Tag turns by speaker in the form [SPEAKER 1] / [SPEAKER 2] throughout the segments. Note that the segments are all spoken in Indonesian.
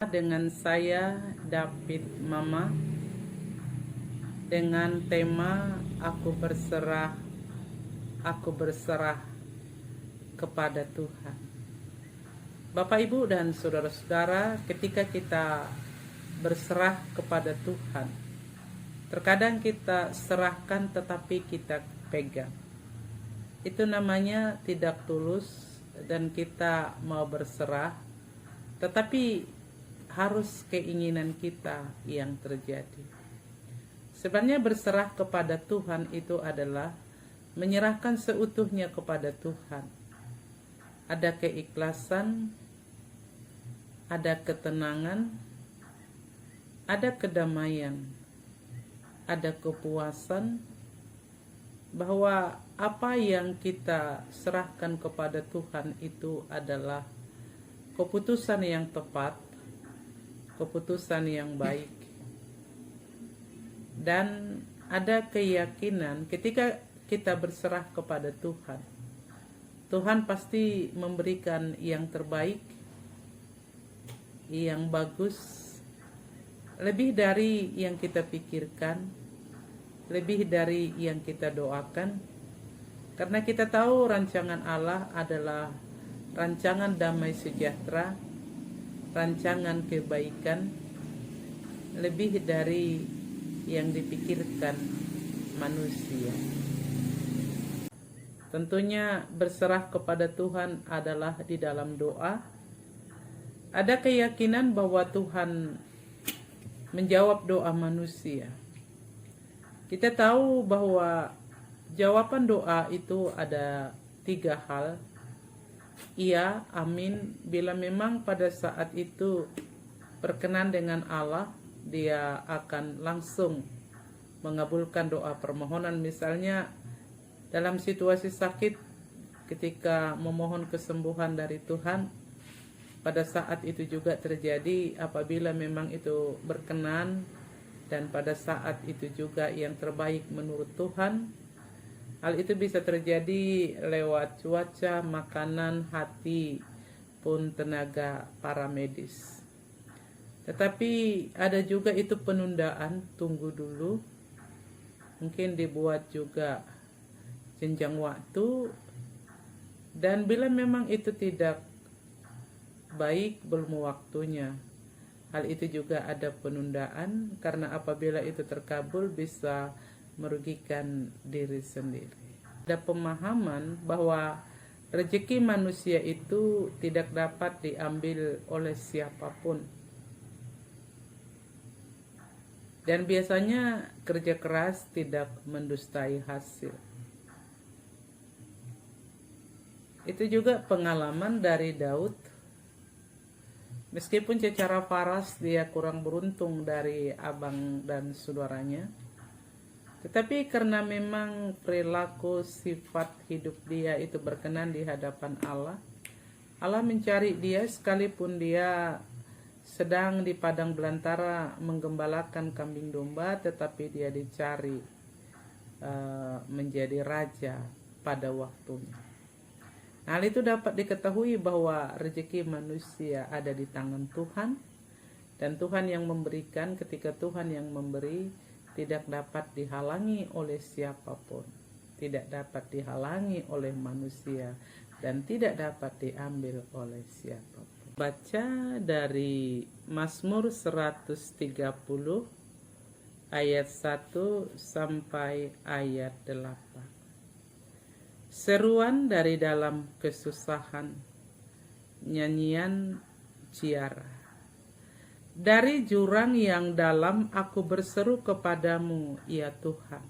[SPEAKER 1] Dengan saya David Mama dengan tema aku berserah kepada Tuhan. Bapak Ibu dan saudara-saudara, ketika kita berserah kepada Tuhan, terkadang kita serahkan tetapi kita pegang. Itu namanya tidak tulus dan kita mau berserah, tetapi harus keinginan kita yang terjadi. Sebenarnya berserah kepada Tuhan itu adalah menyerahkan seutuhnya kepada Tuhan. Ada keikhlasan, ada ketenangan, ada kedamaian, ada kepuasan, bahwa apa yang kita serahkan kepada Tuhan itu adalah keputusan yang tepat, keputusan yang baik. Dan ada keyakinan ketika kita berserah kepada Tuhan, Tuhan pasti memberikan yang terbaik, yang bagus, lebih dari yang kita pikirkan, lebih dari yang kita doakan. Karena kita tahu rancangan Allah adalah rancangan damai sejahtera, rancangan kebaikan, lebih dari yang dipikirkan manusia. Tentunya berserah kepada Tuhan adalah di dalam doa. Ada keyakinan bahwa Tuhan menjawab doa manusia. Kita tahu bahwa jawaban doa itu ada 3 hal. Iya, amin, bila memang pada saat itu berkenan dengan Allah, dia akan langsung mengabulkan doa permohonan. Misalnya dalam situasi sakit, ketika memohon kesembuhan dari Tuhan, pada saat itu juga terjadi apabila memang itu berkenan, dan pada saat itu juga yang terbaik menurut Tuhan. Hal itu bisa terjadi lewat cuaca, makanan, hati, pun tenaga para medis. Tetapi ada juga itu penundaan, tunggu dulu. Mungkin dibuat juga jenjang waktu. Dan bila memang itu tidak baik, belum waktunya, hal itu juga ada penundaan, karena apabila itu terkabul bisa merugikan diri sendiri. Ada pemahaman bahwa rezeki manusia itu tidak dapat diambil oleh siapapun. Dan biasanya kerja keras tidak mendustai hasil. Itu juga pengalaman dari Daud. Meskipun secara paras dia kurang beruntung dari abang dan saudaranya, tetapi karena memang perilaku sifat hidup dia itu berkenan di hadapan Allah, Allah mencari dia sekalipun dia sedang di padang belantara menggembalakan kambing domba, tetapi dia dicari menjadi raja pada waktunya. Hal itu dapat diketahui bahwa rezeki manusia ada di tangan Tuhan, dan Tuhan yang memberikan. Ketika Tuhan yang memberi, tidak dapat dihalangi oleh siapapun, tidak dapat dihalangi oleh manusia, dan tidak dapat diambil oleh siapapun. Baca dari Mazmur 130 ayat 1 sampai ayat 8. Seruan dari dalam kesusahan, nyanyian ziarah. Dari jurang yang dalam aku berseru kepadamu, ya Tuhan.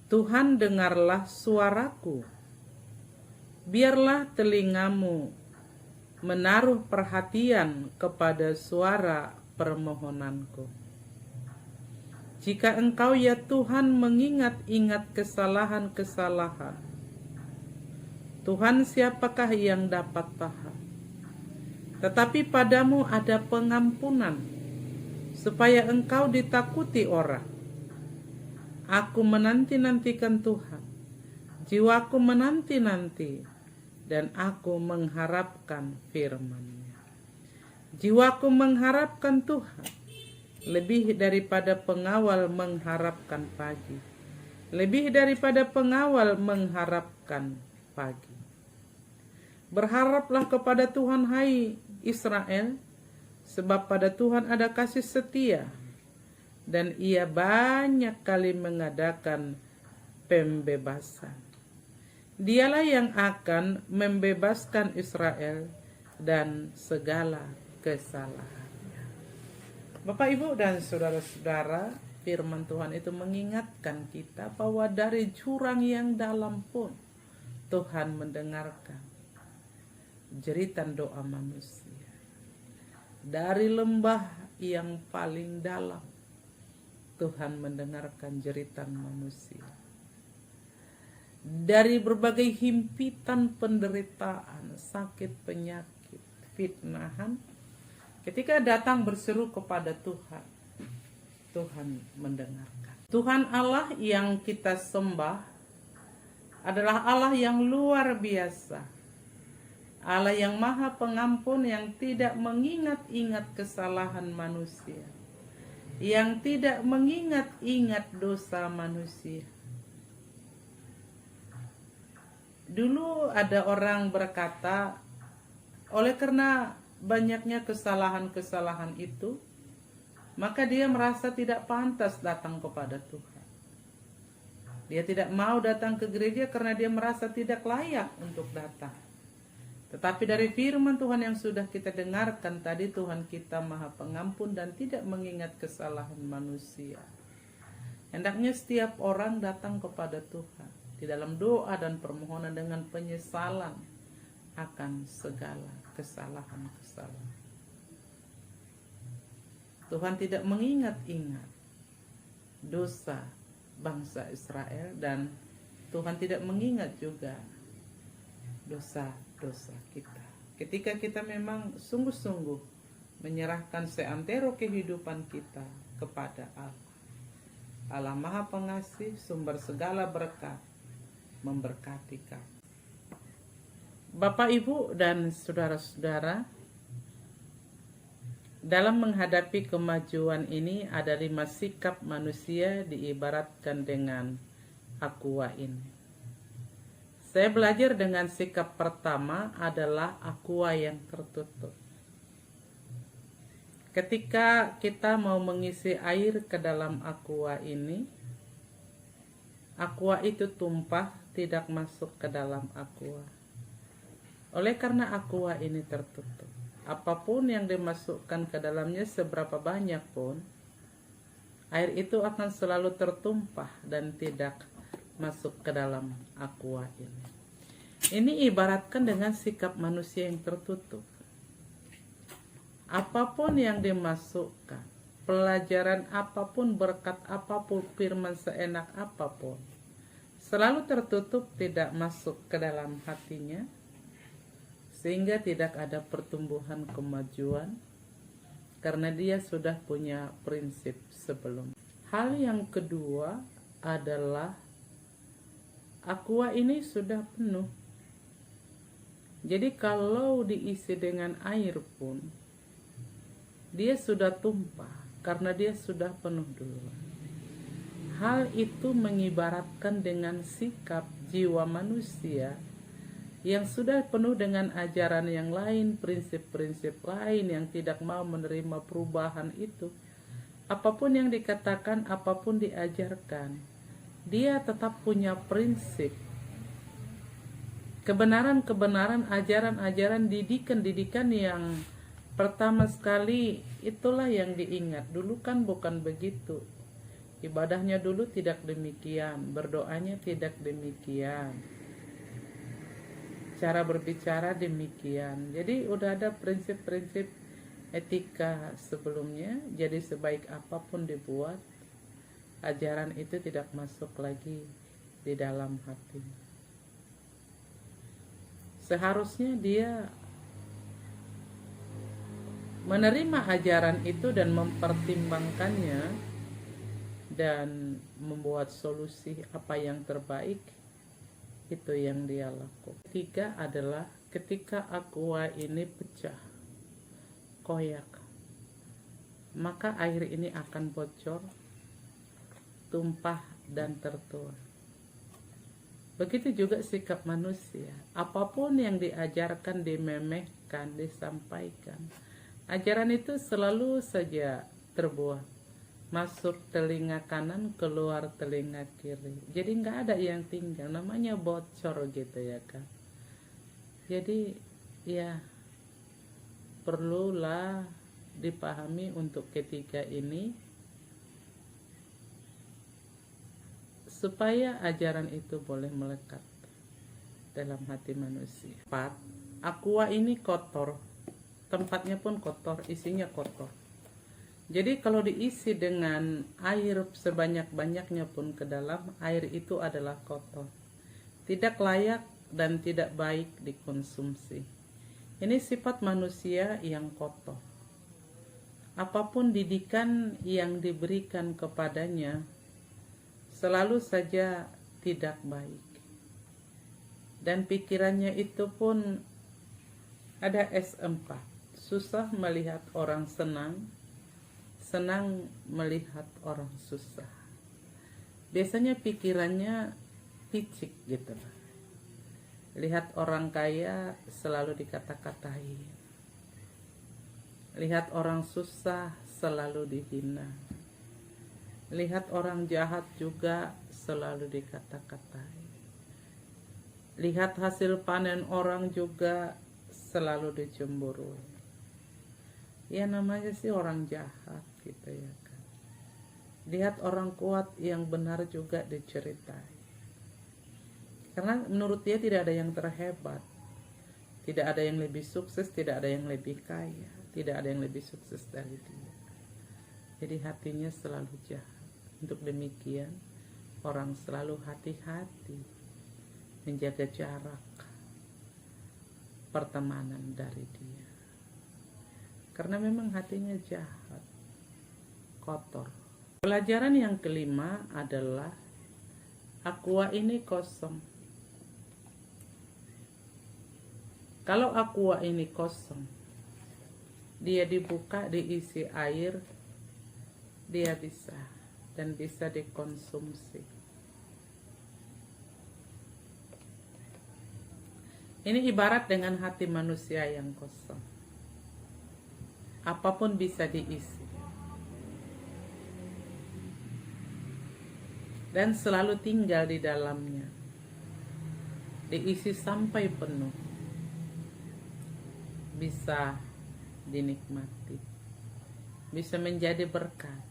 [SPEAKER 1] Tuhan, dengarlah suaraku. Biarlah telingamu menaruh perhatian kepada suara permohonanku. Jika Engkau, ya Tuhan, mengingat-ingat kesalahan-kesalahan, Tuhan, siapakah yang dapat tahan? Tetapi padamu ada pengampunan, supaya Engkau ditakuti orang. Aku menanti-nantikan Tuhan, jiwaku menanti-nanti, dan aku mengharapkan firman-Nya. Jiwaku mengharapkan Tuhan, lebih daripada pengawal mengharapkan pagi. Lebih daripada pengawal mengharapkan pagi. Berharaplah kepada Tuhan, hai Israel, sebab pada Tuhan ada kasih setia, dan Ia banyak kali mengadakan pembebasan. Dialah yang akan membebaskan Israel dan segala kesalahannya. Bapak, Ibu, dan saudara-saudara, firman Tuhan itu mengingatkan kita bahwa dari jurang yang dalam pun Tuhan mendengarkan jeritan doa manusia. Dari lembah yang paling dalam, Tuhan mendengarkan jeritan manusia. Dari berbagai himpitan penderitaan, sakit, penyakit, fitnahan, ketika datang berseru kepada Tuhan, Tuhan mendengarkan. Tuhan Allah yang kita sembah adalah Allah yang luar biasa. Allah yang maha pengampun, yang tidak mengingat-ingat kesalahan manusia, yang tidak mengingat-ingat dosa manusia. Dulu ada orang berkata, oleh karena banyaknya kesalahan-kesalahan itu, maka dia merasa tidak pantas datang kepada Tuhan. Dia tidak mau datang ke gereja karena dia merasa tidak layak untuk datang. Tetapi dari firman Tuhan yang sudah kita dengarkan tadi, Tuhan kita maha pengampun dan tidak mengingat kesalahan manusia. Hendaknya setiap orang datang kepada Tuhan di dalam doa dan permohonan dengan penyesalan akan segala kesalahan-kesalahan. Tuhan tidak mengingat-ingat dosa bangsa Israel, dan Tuhan tidak mengingat juga dosa-dosa kita. Ketika kita memang sungguh-sungguh menyerahkan seantero kehidupan kita kepada Allah. Allah Maha Pengasih, sumber segala berkat, memberkati kami. Bapak, Ibu, dan saudara-saudara, dalam menghadapi kemajuan ini ada 5 sikap manusia diibaratkan dengan aqua ini. Saya belajar dengan sikap pertama adalah aqua yang tertutup. Ketika kita mau mengisi air ke dalam aqua ini, aqua itu tumpah, tidak masuk ke dalam aqua. Oleh karena aqua ini tertutup, apapun yang dimasukkan ke dalamnya, seberapa banyak pun, air itu akan selalu tertumpah dan tidak masuk ke dalam aqua ini. Ini ibaratkan dengan sikap manusia yang tertutup. Apapun yang dimasukkan, pelajaran apapun, berkat apapun, firman seenak apapun, selalu tertutup, tidak masuk ke dalam hatinya, sehingga tidak ada pertumbuhan kemajuan, karena dia sudah punya prinsip sebelum. Hal yang kedua adalah aqua ini sudah penuh. Jadi kalau diisi dengan air pun, dia sudah tumpah karena dia sudah penuh dulu. Hal itu mengibaratkan dengan sikap jiwa manusia yang sudah penuh dengan ajaran yang lain, prinsip-prinsip lain, yang tidak mau menerima perubahan itu. Apapun yang dikatakan, apapun diajarkan, dia tetap punya prinsip. Kebenaran-kebenaran, ajaran-ajaran, didikan-didikan yang pertama sekali, itulah yang diingat. Dulu kan bukan begitu. Ibadahnya dulu tidak demikian, berdoanya tidak demikian, cara berbicara demikian. Jadi udah ada prinsip-prinsip etika sebelumnya. Jadi sebaik apapun dibuat, ajaran itu tidak masuk lagi di dalam hati. Seharusnya dia menerima ajaran itu dan mempertimbangkannya dan membuat solusi apa yang terbaik. Itu yang dia lakukan. Ketiga adalah ketika aqua ini pecah, koyak, maka air ini akan bocor, tumpah, dan tertuang. Begitu juga sikap manusia. Apapun yang diajarkan, dimemehkan, disampaikan, ajaran itu selalu saja terbuang. Masuk telinga kanan, keluar telinga kiri. Jadi nggak ada yang tinggal. Namanya bocor gitu ya kan. Jadi ya perlulah dipahami untuk ketiga ini, supaya ajaran itu boleh melekat dalam hati manusia. 4. Aqua ini kotor. Tempatnya pun kotor, isinya kotor. Jadi kalau diisi dengan air sebanyak-banyaknya pun ke dalam, air itu adalah kotor. Tidak layak dan tidak baik dikonsumsi. Ini sifat manusia yang kotor. Apapun didikan yang diberikan kepadanya, selalu saja tidak baik. Dan pikirannya itu pun ada S4. Susah melihat orang senang, senang melihat orang susah. Biasanya pikirannya picik gitu. Lihat orang kaya selalu dikata-katai. Lihat orang susah selalu dihina. Lihat orang jahat juga selalu dikata-katai. Lihat hasil panen orang juga selalu dicemburui. Ya namanya sih orang jahat gitu ya kan. Lihat orang kuat yang benar juga diceritai. Karena menurut dia tidak ada yang terhebat. Tidak ada yang lebih sukses, tidak ada yang lebih kaya, tidak ada yang lebih sukses dari dia. Jadi hatinya selalu jahat. Untuk demikian, orang selalu hati-hati menjaga jarak pertemanan dari dia. Karena memang hatinya jahat, kotor. Pelajaran yang kelima adalah aqua ini kosong. Kalau aqua ini kosong, dia dibuka, diisi air, dia bisa dan bisa dikonsumsi. Ini ibarat dengan hati manusia yang kosong. Apapun bisa diisi. Dan selalu tinggal di dalamnya. Diisi sampai penuh. Bisa dinikmati, bisa menjadi berkat,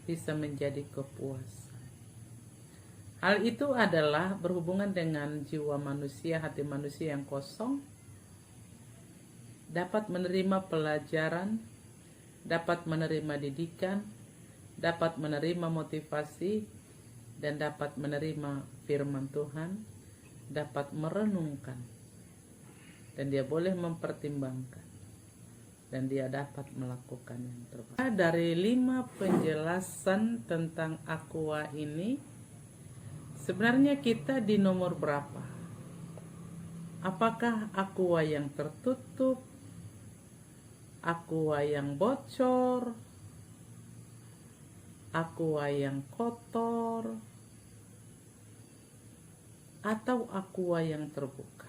[SPEAKER 1] bisa menjadi kepuasan. Hal itu adalah berhubungan dengan jiwa manusia, hati manusia yang kosong, dapat menerima pelajaran, dapat menerima didikan, dapat menerima motivasi, dan dapat menerima firman Tuhan, dapat merenungkan, dan dia boleh mempertimbangkan, dan dia dapat melakukan yang terbaik. Dari 5 penjelasan tentang aqua ini, sebenarnya kita di nomor berapa? Apakah aqua yang tertutup, aqua yang bocor, aqua yang kotor, atau aqua yang terbuka?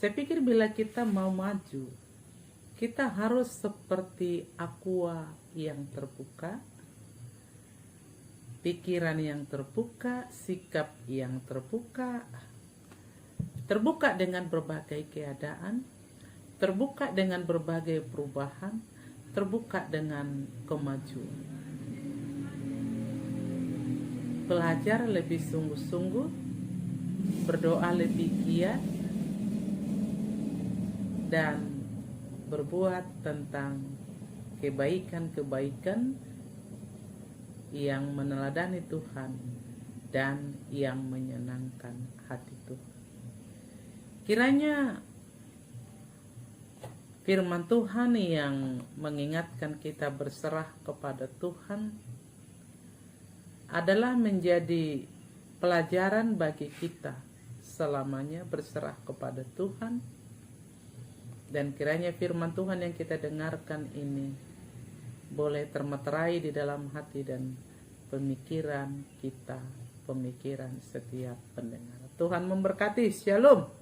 [SPEAKER 1] Saya pikir bila kita mau maju, kita harus seperti aqua yang terbuka, pikiran yang terbuka, sikap yang terbuka, terbuka dengan berbagai keadaan, terbuka dengan berbagai perubahan, terbuka dengan kemajuan. Belajar lebih sungguh-sungguh, berdoa lebih giat, dan berbuat tentang kebaikan-kebaikan yang meneladani Tuhan dan yang menyenangkan hati Tuhan. Kiranya firman Tuhan yang mengingatkan kita berserah kepada Tuhan adalah menjadi pelajaran bagi kita selamanya berserah kepada Tuhan, Dan kiranya firman Tuhan yang kita dengarkan ini boleh termeterai di dalam hati dan pemikiran kita, pemikiran setiap pendengar. Tuhan memberkati. Shalom.